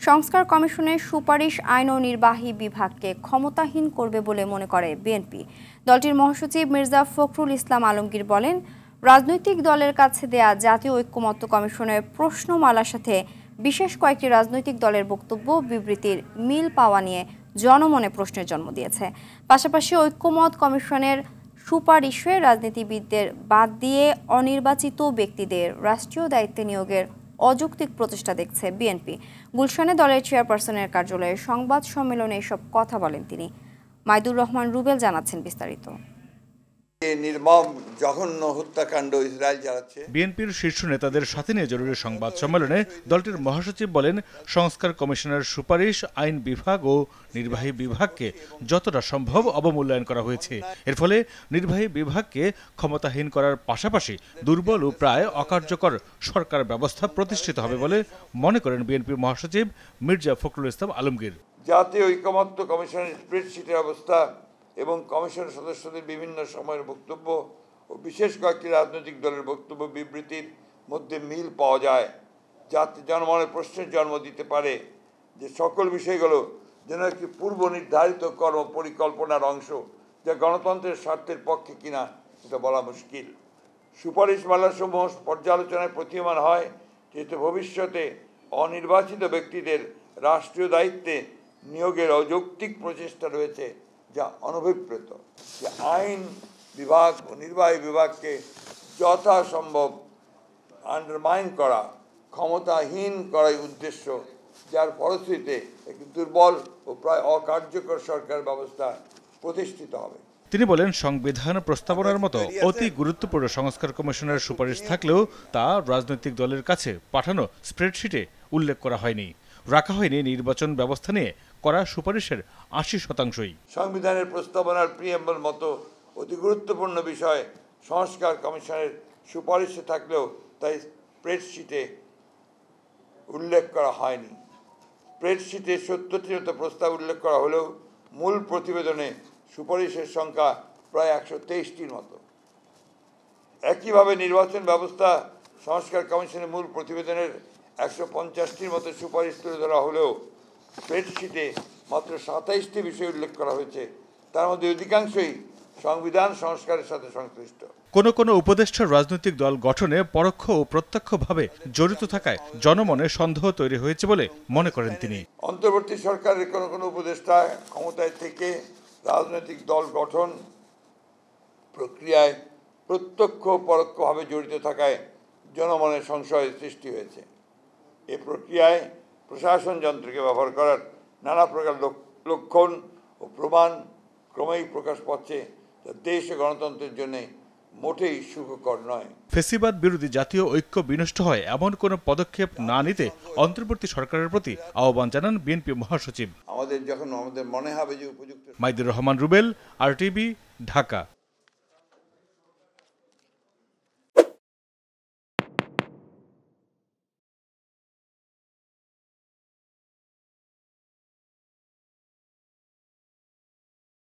সংস্কার কমিশনের সুপারিশ আইন ও নির্বাহী বিভাগকে ক্ষমতাহীন করবে বলে মনে করে বিএনপি। দলটির মহাসচিব মির্জা ফখরুল ইসলাম আলমগীর বলেন, রাজনৈতিক দলের কাছে দেয়া জাতীয় ঐক্যমত্য কমিশনের প্রশ্নমালার সাথে বিশেষ কয়েকটি রাজনৈতিক দলের বক্তব্য বিবৃতির মিল পাওয়া নিয়ে জনমনে প্রশ্নের জন্ম দিয়েছে। পাশাপাশি ঐক্যমত কমিশনের সুপারিশে রাজনীতিবিদদের বাদ দিয়ে অনির্বাচিত ব্যক্তিদের রাষ্ট্রীয় দায়িত্বে নিয়োগের অযৌক্তিক প্রচেষ্টা দেখছে বিএনপি। গুলশানে দলের চেয়ারপারসনের কার্যালয়ে সংবাদ সম্মেলনে এসব কথা বলেন তিনি। মাইদুর রহমান রুবেল জানাচ্ছেন বিস্তারিত। নির্মম জঘন্য হত্যাকাণ্ড ইসরায়েল চালাচ্ছে। বিএনপির শীর্ষ নেতাদের সাথে নিয়ে জরুরি সংবাদ সম্মেলনে দলটির মহাসচিব বলেন, সংস্কার কমিশনের সুপারিশ আইন বিভাগ ও নির্বাহী বিভাগকে যতটা সম্ভব অবমূল্যায়ন করা হয়েছে। এর ফলে নির্বাহী বিভাগকে ক্ষমতাহীন করার পাশাপাশি দুর্বল ও প্রায় অকার্যকর সরকার ব্যবস্থা প্রতিষ্ঠিত হবে বলে মনে করেন বিএনপির মহাসচিব মির্জা ফখরুল ইসলাম আলমগীর। জাতীয় ঐক্যমত্য কমিশনের স্প্রেডশিটের অবস্থা এবং কমিশনের সদস্যদের বিভিন্ন সময়ের বক্তব্য ও বিশেষ কয়েকটি রাজনৈতিক দলের বক্তব্য বিবৃতির মধ্যে মিল পাওয়া যায়, যাতে জনমনের প্রশ্নের জন্ম দিতে পারে যে সকল বিষয়গুলো যেন একটি পূর্ব নির্ধারিত কর্ম পরিকল্পনার অংশ, যা গণতন্ত্রের স্বার্থের পক্ষে কিনা এটা বলা মুশকিল। সুপারিশমালাসমূহ পর্যালোচনায় প্রতীয়মান হয় যেহেতু ভবিষ্যতে অনির্বাচিত ব্যক্তিদের রাষ্ট্রীয় দায়িত্বে নিয়োগের অযৌক্তিক প্রচেষ্টা রয়েছে, যা অনভিপ্রেত। যে আইন বিভাগ ও নির্বাহী বিভাগকে যথাসম্ভব আন্ডারমাইন করা, ক্ষমতাহীন করাই উদ্দেশ্য, যার ফলশ্রুতিতে একটি দুর্বল ও প্রায় অকার্যকর সরকার ব্যবস্থা প্রতিষ্ঠিত হবে। তিনি বলেন, সংবিধান প্রস্তাবনার মতো অতি গুরুত্বপূর্ণ সংস্কার কমিশনের সুপারিশ থাকলেও তা রাজনৈতিক দলের কাছে পাঠানো স্প্রেডশিটে উল্লেখ করা হয়নি। রাখা হয়নি নির্বাচন ব্যবস্থা নিয়ে করা সুপারিশের ৮০%। সংবিধানের প্রস্তাবনার প্রিএম্বল মতো অতি গুরুত্বপূর্ণ বিষয় সংস্কার কমিশনের সুপারিশে থাকলেও তাই স্প্রেডশিটে উল্লেখ করা হয়নি। স্প্রেডশিটে ৭০টির মতো প্রস্তাব উল্লেখ করা হলেও মূল প্রতিবেদনে সুপারিশের সংখ্যা প্রায় ১২৩টির মতো। একইভাবে নির্বাচন ব্যবস্থা সংস্কার কমিশনের মূল প্রতিবেদনের ১৫০টির মতো সুপারিশ তুলে ধরা হলেও স্প্রেডশিটে মাত্র ২৭টি বিষয় উল্লেখ করা হয়েছে, তার মধ্যে অধিকাংশই সংবিধান সংস্কারের সাথে সংশ্লিষ্ট। কোনো উপদেষ্টার রাজনৈতিক দল গঠনে পরোক্ষ ও প্রত্যক্ষভাবে জড়িত থাকায় জনমনে সন্দেহ তৈরি হয়েছে বলে মনে করেন তিনি। অন্তর্বর্তী সরকারের কোনো উপদেষ্টা ক্ষমতায় থেকে রাজনৈতিক দল গঠন প্রক্রিয়ায় প্রত্যক্ষ পরোক্ষভাবে জড়িত থাকায় জনমনে সংশয়ের সৃষ্টি হয়েছে। এ প্রক্রিয়ায় প্রশাসন যন্ত্রকে ব্যবহার করার নানা প্রকার লক্ষণ ও প্রমাণ ক্রমেই প্রকাশ পাচ্ছে, যা দেশ ও গণতন্ত্রের জন্য মোটেই সুখকর নয়। ফ্যাসিবাদ বিরোধী জাতীয় ঐক্য বিনষ্ট হয় এমন কোনো পদক্ষেপ না নিতে অন্তর্বর্তী সরকারের প্রতি আহ্বান জানান বিএনপি মহাসচিব। আমাদের মনে হবে যে উপযুক্ত। মাইদুর রহমান রুবেল, RTV, ঢাকা।